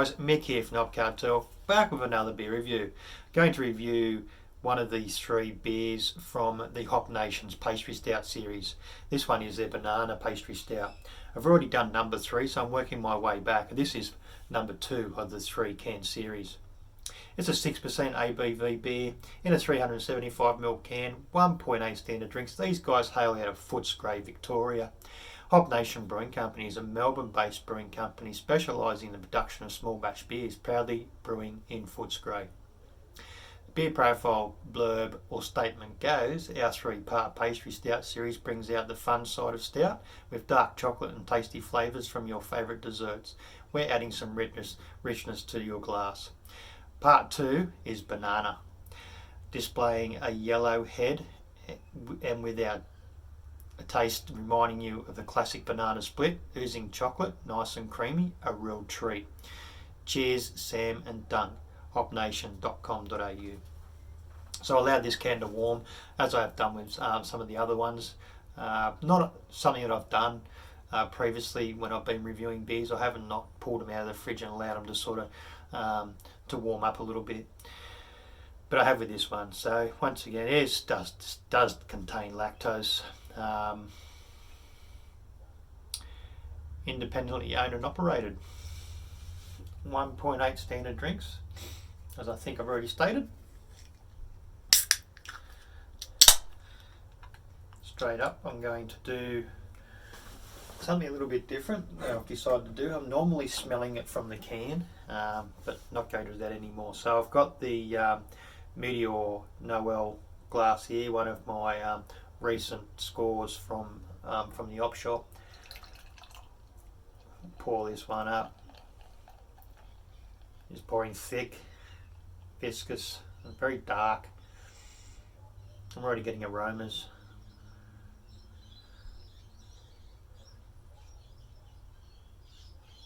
guys, Mick here from Hop Cartel, back with another beer review. Going to review one of these three beers from the Hop Nation's Pastry Stout series. This one is their Banana Pastry Stout. I've already done number 3, so I'm working my way back. This is number 2 of the 3 can series. It's a 6% ABV beer in a 375ml can, 1.8 standard drinks. These guys hail out of Footscray, Victoria. Hop Nation Brewing Company is a Melbourne-based brewing company specialising in the production of small batch beers, proudly brewing in Footscray. The beer profile blurb or statement goes, our 3-part pastry stout series brings out the fun side of stout with dark chocolate and tasty flavours from your favourite desserts. We're adding some richness to your glass. Part 2 is banana, displaying a yellow head and without a taste reminding you of the classic banana split, oozing chocolate, nice and creamy, a real treat. Cheers, Sam and Dunk, hopnation.com.au. So I allowed this can to warm, as I have done with some of the other ones. Not something that I've done previously when I've been reviewing beers. I haven't not pulled them out of the fridge and allowed them to sort of to warm up a little bit. But I have with this one. So once again, it does contain lactose. Independently owned and operated. 1.8 standard drinks, as I think I've already stated. Straight up, I'm going to do something a little bit different that I've decided to do. I'm normally smelling it from the can, but not going to do that anymore. So I've got the Meteor Noel glass here, one of my recent scores from the op shop. Pour this one up. Just pouring thick, viscous, and very dark. I'm already getting aromas.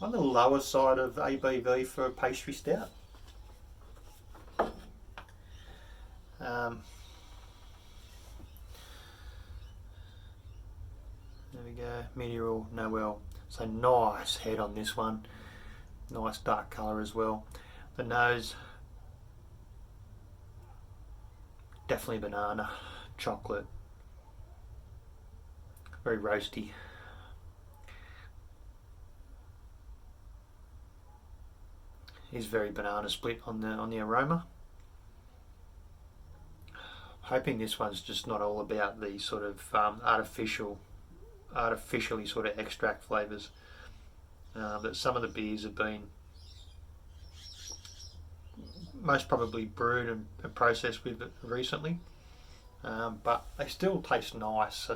On the lower side of ABV for a pastry stout. There we go, Meteor Noel. So nice head on this one. Nice dark colour as well. The nose, definitely banana, chocolate. Very roasty. Is very banana split on the aroma. Hoping this one's just not all about the sort of artificially sort of extract flavours that some of the beers have been most probably brewed and processed with recently, but they still taste nice.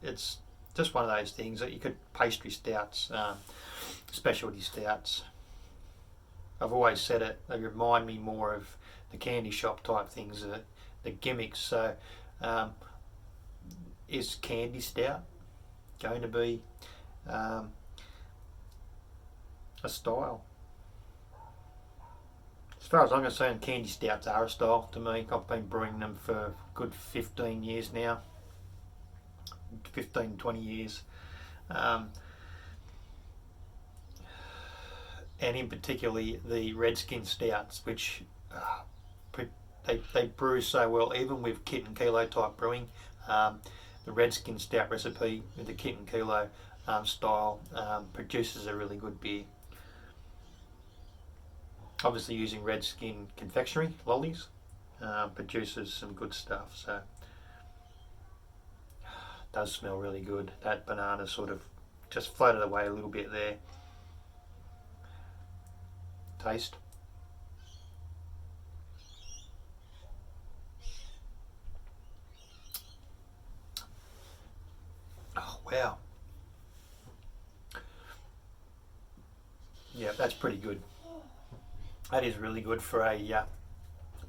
It's just one of those things that you could pastry stouts, specialty stouts. I've always said it, they remind me more of the candy shop type things, the gimmicks. So is candy stout going to be a style? As far as I'm concerned, candy stouts are a style to me. I've been brewing them for a good 15 years now, 20 years. And in particularly the Redskin stouts, which they brew so well, even with kit and kilo type brewing. The Redskin stout recipe with the kit and kilo style produces a really good beer. Obviously using Redskin confectionery lollies produces some good stuff. So it does smell really good. That banana sort of just floated away a little bit there. Taste. Oh wow. Yeah, that's pretty good. That is really good for a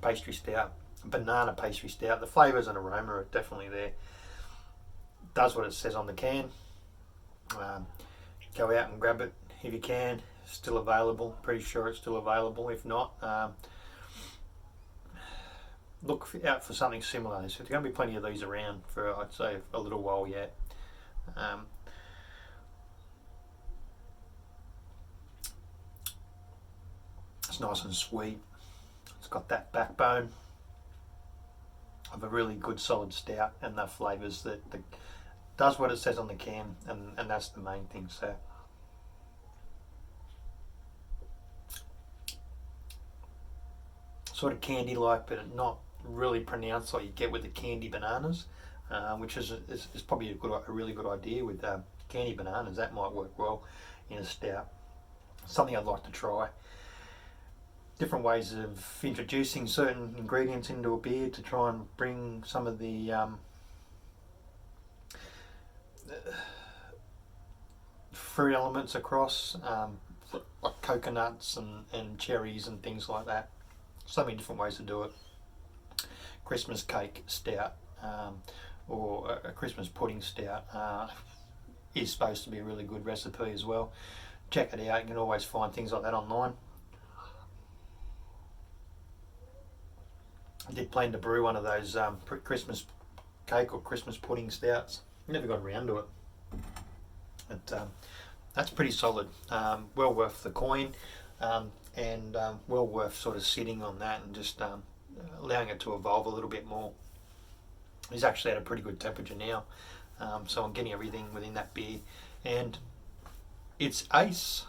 pastry stout, banana pastry stout. The flavours and aroma are definitely there. Does what it says on the can. Go out and grab it if you can. Still available. Pretty sure it's still available. If not, look out for something similar. So there's going to be plenty of these around for, I'd say, a little while yet. nice and sweet. It's got that backbone of a really good solid stout, and the flavours that does what it says on the can, and that's the main thing. So sort of candy like, but not really pronounced like you get with the candy bananas, which is probably a really good idea with candy bananas. That might work well in a stout. Something I'd like to try. Different ways of introducing certain ingredients into a beer to try and bring some of the fruit elements across, like coconuts and cherries and things like that. So many different ways to do it. Christmas cake stout, or a Christmas pudding stout, is supposed to be a really good recipe as well. Check it out. You can always find things like that online. I did plan to brew one of those Christmas cake or Christmas pudding stouts. Never got around to it. But that's pretty solid. Well worth the coin, and well worth sort of sitting on that and just allowing it to evolve a little bit more. It's actually at a pretty good temperature now, so I'm getting everything within that beer, and it's ace.